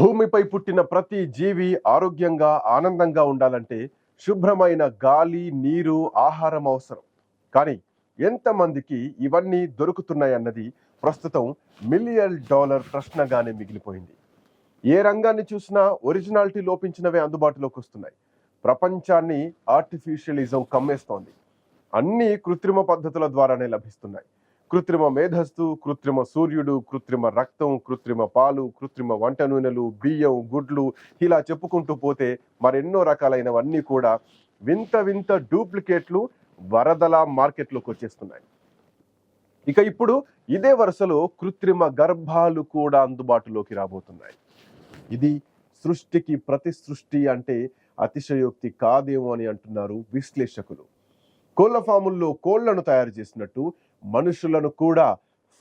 భూమిపై పుట్టిన ప్రతి జీవి ఆరోగ్యంగా ఆనందంగా ఉండాలంటే శుభ్రమైన గాలి నీరు ఆహారం అవసరం. కానీ ఎంతమందికి ఇవన్నీ దొరుకుతున్నాయన్నది ప్రస్తుతం $1,000,000 ప్రశ్నగానే మిగిలిపోయింది. ఏ రంగాన్ని చూసినా ఒరిజినాలిటీ లోపించినవే అందుబాటులోకి వస్తున్నాయి. ప్రపంచాన్ని ఆర్టిఫిషియలిజం కమ్మేస్తోంది. అన్నీ కృత్రిమ పద్ధతుల ద్వారానే లభిస్తున్నాయి. కృత్రిమ మేధస్సు, కృత్రిమ సూర్యుడు, కృత్రిమ రక్తం, కృత్రిమ పాలు, కృత్రిమ వంట నూనెలు, బియ్యం, గుడ్లు, ఇలా చెప్పుకుంటూ పోతే మరెన్నో రకాలైనవన్నీ కూడా వింత వింత డూప్లికేట్లు వరదలా మార్కెట్లోకి వచ్చేస్తున్నాయి. ఇక ఇప్పుడు ఇదే వరుసలో కృత్రిమ గర్భాలు కూడా అందుబాటులోకి రాబోతున్నాయి. ఇది సృష్టికి ప్రతి సృష్టి అంటే అతిశయోక్తి కాదేమో అని అంటున్నారు విశ్లేషకులు. కోళ్ల ఫాముల్లో కోళ్లను తయారు చేసినట్టు మనుషులను కూడా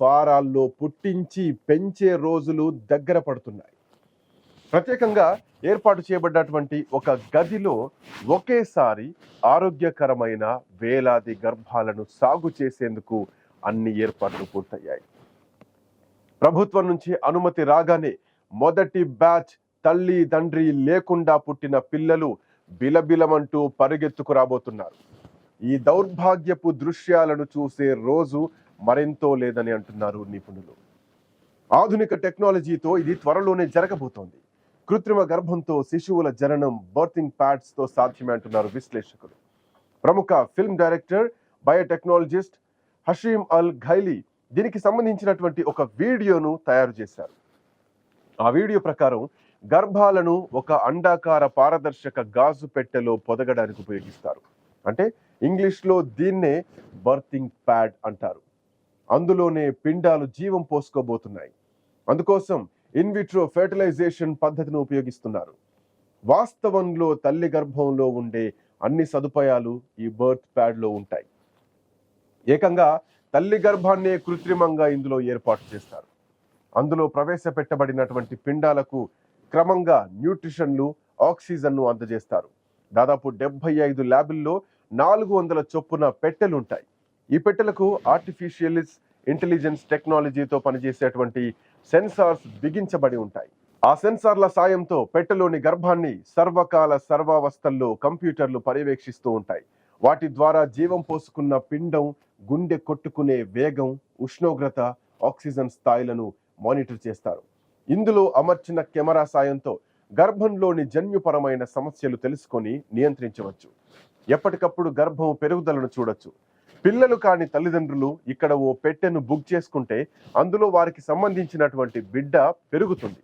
ఫారాల్లో పుట్టించి పెంచే రోజులు దగ్గర పడుతున్నాయి. ప్రత్యేకంగా ఏర్పాటు చేయబడ్డటువంటి ఒక గదిలో ఒకేసారి ఆరోగ్యకరమైన వేలాది గర్భాలను సాగు చేసేందుకు అన్ని ఏర్పాట్లు పూర్తయ్యాయి. ప్రభుత్వం నుంచి అనుమతి రాగానే మొదటి బ్యాచ్ తల్లి తండ్రి లేకుండా పుట్టిన పిల్లలు బిలబిలమంటూ పరుగెత్తుకు రాబోతున్నారు. ఈ దౌర్భాగ్యపు దృశ్యాలను చూసే రోజు మరెంతో లేదని అంటున్నారు నిపుణులు. ఆధునిక టెక్నాలజీతో ఇది త్వరలోనే జరగబోతోంది. కృత్రిమ గర్భంతో శిశువుల జననం బర్తింగ్ ప్యాడ్స్ తో సాధ్యమే అంటున్నారు విశ్లేషకులు. ప్రముఖ ఫిల్మ్ డైరెక్టర్ బయోటెక్నాలజిస్ట్ హషీమ్ అల్ ఘైలీ దీనికి సంబంధించినటువంటి ఒక వీడియోను తయారు చేశారు. ఆ వీడియో ప్రకారం గర్భాలను ఒక అండాకార పారదర్శక గాజు పెట్టెలో పొదగడానికి ఉపయోగిస్తారు. అంటే ఇంగ్లీష్లో దీన్నే బర్తింగ్ ప్యాడ్ అంటారు. అందులోనే పిండాలు జీవం పోసుకోబోతున్నాయి. అందుకోసం ఇన్విట్రో ఫెర్టిలైజేషన్ పద్ధతిని ఉపయోగిస్తున్నారు. వాస్తవంలో తల్లి గర్భంలో ఉండే అన్ని సదుపాయాలు ఈ బర్త్ ప్యాడ్లో ఉంటాయి. ఏకంగా తల్లి గర్భాన్నే కృత్రిమంగా ఇందులో ఏర్పాటు చేస్తారు. అందులో ప్రవేశపెట్టబడినటువంటి పిండాలకు క్రమంగా న్యూట్రిషన్లు ఆక్సిజన్ను అందజేస్తారు. దాదాపు 75 ల్యాబుల్లో 400 చొప్పున పెట్టెలుంటాయి. ఈ పెట్టెలకు ఆర్టిఫిషియల్ ఇంటెలిజెన్స్ టెక్నాలజీతో పనిచేసేటువంటి సెన్సార్స్ బిగించబడి ఉంటాయి. ఆ సెన్సార్ల సాయంతో పెట్టెలోని గర్భాన్ని సర్వకాల సర్వావస్థల్లో కంప్యూటర్లు పర్యవేక్షిస్తూ ఉంటాయి. వాటి ద్వారా జీవం పోసుకున్న పిండం గుండె కొట్టుకునే వేగం, ఉష్ణోగ్రత, ఆక్సిజన్ స్థాయిలను మానిటర్ చేస్తారు. ఇందులో అమర్చిన కెమెరా సాయంతో గర్భంలోని జన్యుపరమైన సమస్యలు తెలుసుకొని నియంత్రించవచ్చు. ఎప్పటికప్పుడు గర్భం పెరుగుదలను చూడొచ్చు. పిల్లలు కాని తల్లిదండ్రులు ఇక్కడ ఓ పెట్టెను బుక్ చేసుకుంటే అందులో వారికి సంబంధించినటువంటి బిడ్డ పెరుగుతుంది.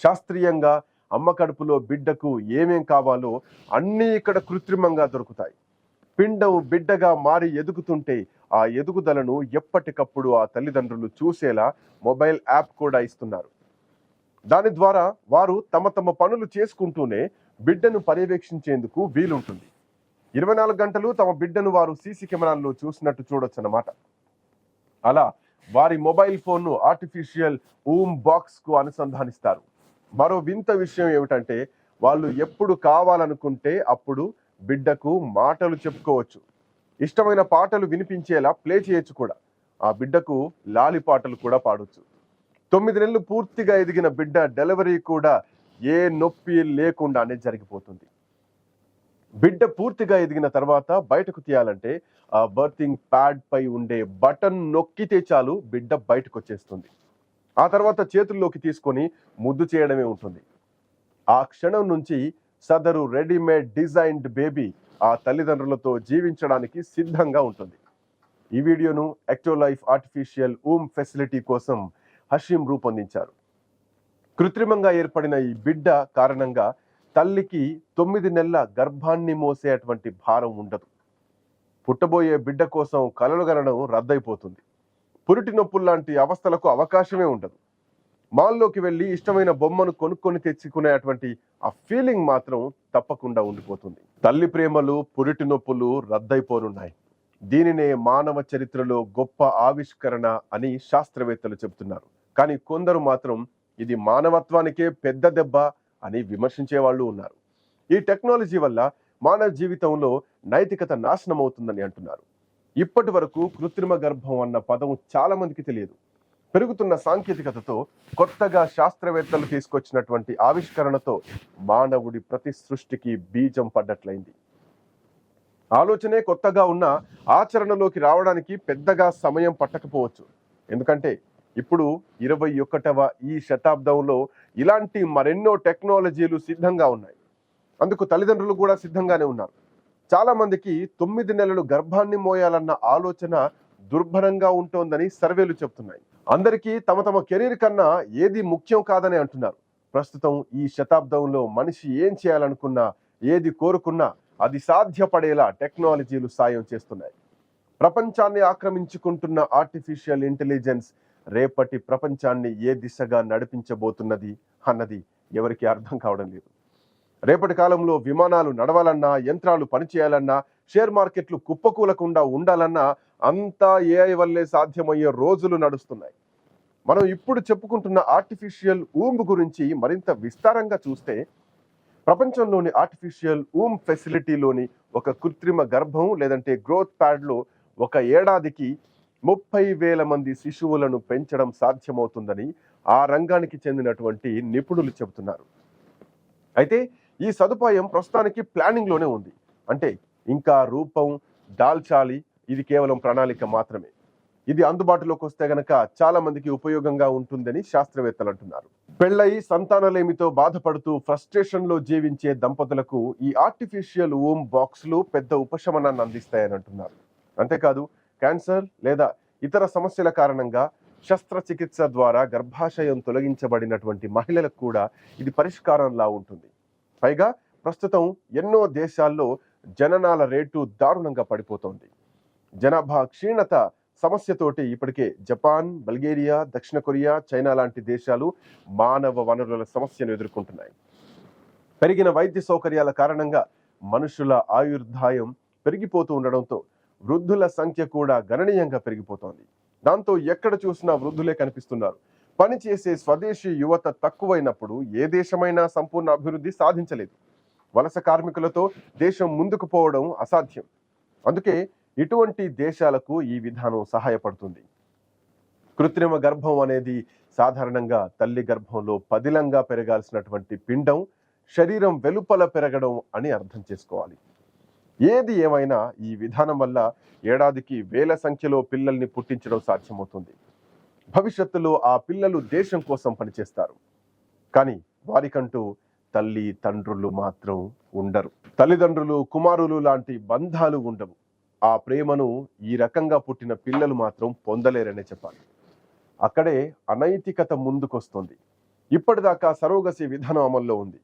శాస్త్రీయంగా అమ్మ కడుపులో బిడ్డకు ఏమేం కావాలో అన్నీ ఇక్కడ కృత్రిమంగా దొరుకుతాయి. పిండం బిడ్డగా మారి ఎదుగుతుంటే ఆ ఎదుగుదలను ఎప్పటికప్పుడు ఆ తల్లిదండ్రులు చూసేలా మొబైల్ యాప్ కూడా ఇస్తున్నారు. దాని ద్వారా వారు తమ తమ పనులు చేసుకుంటూనే బిడ్డను పర్యవేక్షించేందుకు వీలుంటుంది. 24 గంటలు తమ బిడ్డను వారు సీసీ కెమెరాల్లో చూసినట్టు చూడొచ్చు అన్నమాట. అలా వారి మొబైల్ ఫోన్ను ఆర్టిఫిషియల్ ఊమ్ బాక్స్ కు అనుసంధానిస్తారు. మరో వింత విషయం ఏమిటంటే వాళ్ళు ఎప్పుడు కావాలనుకుంటే అప్పుడు బిడ్డకు మాటలు చెప్పుకోవచ్చు. ఇష్టమైన పాటలు వినిపించేలా ప్లే చేయొచ్చు కూడా. ఆ బిడ్డకు లాలి పాటలు కూడా పాడొచ్చు. 9 నెలలు పూర్తిగా ఎదిగిన బిడ్డ డెలివరీ కూడా ఏ నొప్పి లేకుండానే జరిగిపోతుంది. బిడ్డ పూర్తిగా ఎదిగిన తర్వాత బయటకు తీయాలంటే ఆ బర్తింగ్ ప్యాడ్ పై ఉండే బటన్ నొక్కితే చాలు బిడ్డ బయటకు వచ్చేస్తుంది. ఆ తర్వాత చేతుల్లోకి తీసుకొని ముద్దు చేయడమే ఉంటుంది. ఆ క్షణం నుంచి సదరు రెడీమేడ్ డిజైన్డ్ బేబీ ఆ తల్లిదండ్రులతో జీవించడానికి సిద్ధంగా ఉంటుంది. ఈ వీడియోను ఎక్టోలైఫ్ ఆర్టిఫిషియల్ ఊమ్ ఫెసిలిటీ కోసం హషీమ్ రూపొందించారు. కృత్రిమంగా ఏర్పడిన ఈ బిడ్డ కారణంగా తల్లికి 9 నెలల గర్భాన్ని మోసేటువంటి భారం ఉండదు. పుట్టబోయే బిడ్డ కోసం కలలు కనడం రద్దయిపోతుంది. పురిటి నొప్పుల్లాంటి అవస్థలకు అవకాశమే ఉండదు. మాల్లోకి వెళ్ళి ఇష్టమైన బొమ్మను కొనుక్కొని తెచ్చుకునేటువంటి ఆ ఫీలింగ్ మాత్రం తప్పకుండా ఉండిపోతుంది. తల్లి ప్రేమలు, పురిటి నొప్పులు రద్దయిపోనున్నాయి. దీనినే మానవ చరిత్రలో గొప్ప ఆవిష్కరణ అని శాస్త్రవేత్తలు చెబుతున్నారు. కానీ కొందరు మాత్రం ఇది మానవత్వానికే పెద్ద దెబ్బ అని విమర్శించే వాళ్ళు ఉన్నారు. ఈ టెక్నాలజీ వల్ల మానవ జీవితంలో నైతికత నాశనం అవుతుందని అంటున్నారు. ఇప్పటి వరకు కృత్రిమ గర్భం అన్న పదం చాలా మందికి తెలియదు. పెరుగుతున్న సాంకేతికతతో కొత్తగా శాస్త్రవేత్తలు తీసుకొచ్చినటువంటి ఆవిష్కరణతో మానవుడి ప్రతి సృష్టికి బీజం పడ్డట్లయింది. ఆలోచనే కొత్తగా ఉన్న ఆచరణలోకి రావడానికి పెద్దగా సమయం పట్టకపోవచ్చు. ఎందుకంటే ఇప్పుడు 21వ ఈ శతాబ్దంలో ఇలాంటి మరెన్నో టెక్నాలజీలు సిద్ధంగా ఉన్నాయి. అందుకు తల్లిదండ్రులు కూడా సిద్ధంగానే ఉన్నారు. చాలా మందికి 9 నెలలు గర్భాన్ని మోయాలన్న ఆలోచన దుర్భరంగా ఉంటోందని సర్వేలు చెబుతున్నాయి. అందరికీ తమ తమ కెరీర్ కన్నా ఏది ముఖ్యం కాదని అంటున్నారు. ప్రస్తుతం ఈ శతాబ్దంలో మనిషి ఏం చేయాలనుకున్నా, ఏది కోరుకున్నా అది సాధ్యపడేలా టెక్నాలజీలు సాయం చేస్తున్నాయి. ప్రపంచాన్ని ఆక్రమించుకుంటున్న ఆర్టిఫిషియల్ ఇంటెలిజెన్స్ రేపటి ప్రపంచాన్ని ఏ దిశగా నడిపించబోతున్నది అన్నది ఎవరికి అర్థం కావడం లేదు. రేపటి కాలంలో విమానాలు నడవాలన్నా, యంత్రాలు పనిచేయాలన్నా, షేర్ మార్కెట్లు కుప్పకూలకుండా ఉండాలన్నా అంతా ఏఐ వల్లే సాధ్యమయ్యే రోజులు నడుస్తున్నాయి. మనం ఇప్పుడు చెప్పుకుంటున్న ఆర్టిఫిషియల్ ఊంబ్ గురించి మరింత విస్తారంగా చూస్తే, ప్రపంచంలోని ఆర్టిఫిషియల్ ఊంబ్ ఫెసిలిటీలోని ఒక కృత్రిమ గర్భం లేదంటే గ్రోత్ ప్యాడ్లో ఒక ఏడాదికి 30,000 మంది శిశువులను పెంచడం సాధ్యమవుతుందని ఆ రంగానికి చెందినటువంటి నిపుణులు చెబుతున్నారు. అయితే ఈ సదుపాయం ప్రస్తుతానికి ప్లానింగ్లోనే ఉంది. అంటే ఇంకా రూపం దాల్చాలి. ఇది కేవలం ప్రణాళిక మాత్రమే. ఇది అందుబాటులోకి వస్తే గనక చాలా మందికి ఉపయోగంగా ఉంటుందని శాస్త్రవేత్తలు అంటున్నారు. పెళ్లై సంతానలేమితో బాధపడుతూ ఫ్రస్ట్రేషన్లో జీవించే దంపతులకు ఈ ఆర్టిఫిషియల్ ఊమ్ బాక్స్లు పెద్ద ఉపశమనాన్ని అందిస్తాయని అంటున్నారు. అంతేకాదు క్యాన్సర్ లేదా ఇతర సమస్యల కారణంగా శస్త్రచికిత్స ద్వారా గర్భాశయం తొలగించబడినటువంటి మహిళలకు కూడా ఇది పరిష్కారంలా ఉంటుంది. పైగా ప్రస్తుతం ఎన్నో దేశాల్లో జననాల రేటు దారుణంగా పడిపోతోంది. జనాభా క్షీణత సమస్యతోటి ఇప్పటికే జపాన్, బల్గేరియా, దక్షిణ కొరియా, చైనా లాంటి దేశాలు మానవ వనరుల సమస్యను ఎదుర్కొంటున్నాయి. పెరిగిన వైద్య సౌకర్యాల కారణంగా మనుషుల ఆయుర్దాయం పెరిగిపోతూ ఉండడంతో వృద్ధుల సంఖ్య కూడా గణనీయంగా పెరిగిపోతోంది. దాంతో ఎక్కడ చూసినా వృద్ధులే కనిపిస్తున్నారు. పనిచేసే స్వదేశీ యువత తక్కువైనప్పుడు ఏ దేశమైనా సంపూర్ణ అభివృద్ధి సాధించలేదు. వలస కార్మికులతో దేశం ముందుకు పోవడం అసాధ్యం. అందుకే ఇటువంటి దేశాలకు ఈ విధానం సహాయపడుతుంది. కృత్రిమ గర్భం అనేది సాధారణంగా తల్లి గర్భంలో పదిలంగా పెరగాల్సినటువంటి పిండం శరీరం వెలుపల పెరగడం అని అర్థం చేసుకోవాలి. ఏది ఏమైనా ఈ విధానం వల్ల ఏడాదికి వేల సంఖ్యలో పిల్లల్ని పుట్టించడం సాధ్యమవుతుంది. భవిష్యత్తులో ఆ పిల్లలు దేశం కోసం పనిచేస్తారు. కానీ వారికంటూ తల్లి తండ్రులు మాత్రం ఉండరు. తల్లిదండ్రులు కుమారులు లాంటి బంధాలు ఉండవు. ఆ ప్రేమను ఈ రకంగా పుట్టిన పిల్లలు మాత్రం పొందలేరనే చెప్పాలి. అక్కడే అనైతికత ముందుకొస్తుంది. ఇప్పటిదాకా సరోగసి విధానం అమల్లో ఉంది.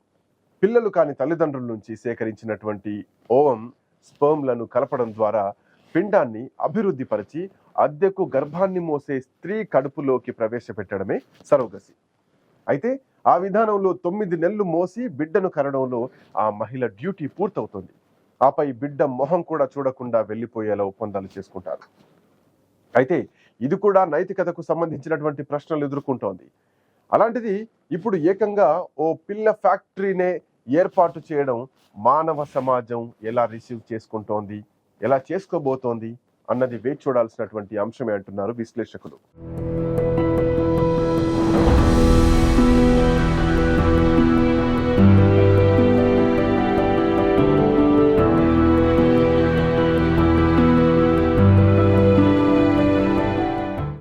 పిల్లలు కాని తల్లిదండ్రుల నుంచి సేకరించినటువంటి ఓవం స్పర్మ్లను కలపడం ద్వారా పిండాన్ని అభివృద్ధి పరిచి అద్దెకు గర్భాన్ని మోసే స్త్రీ కడుపులోకి ప్రవేశపెట్టడమే సరోగసి. అయితే ఆ విధానంలో 9 నెలలు మోసి బిడ్డను కనడంలో ఆ మహిళ డ్యూటీ పూర్తవుతుంది. ఆపై బిడ్డ మొహం కూడా చూడకుండా వెళ్ళిపోయేలా ఒప్పందాలు చేసుకుంటారు. అయితే ఇది కూడా నైతికతకు సంబంధించినటువంటి ప్రశ్నలు ఎదుర్కొంటోంది. అలాంటిది ఇప్పుడు ఏకంగా ఓ పిల్ల ఫ్యాక్టరీనే ఏర్పాటు చేయడం మానవ సమాజం ఎలా రిసీవ్ చేసుకుంటోంది, ఎలా చేసుకోబోతోంది అన్నది వేచి చూడాల్సినటువంటి అంశమే అంటున్నారు విశ్లేషకులు.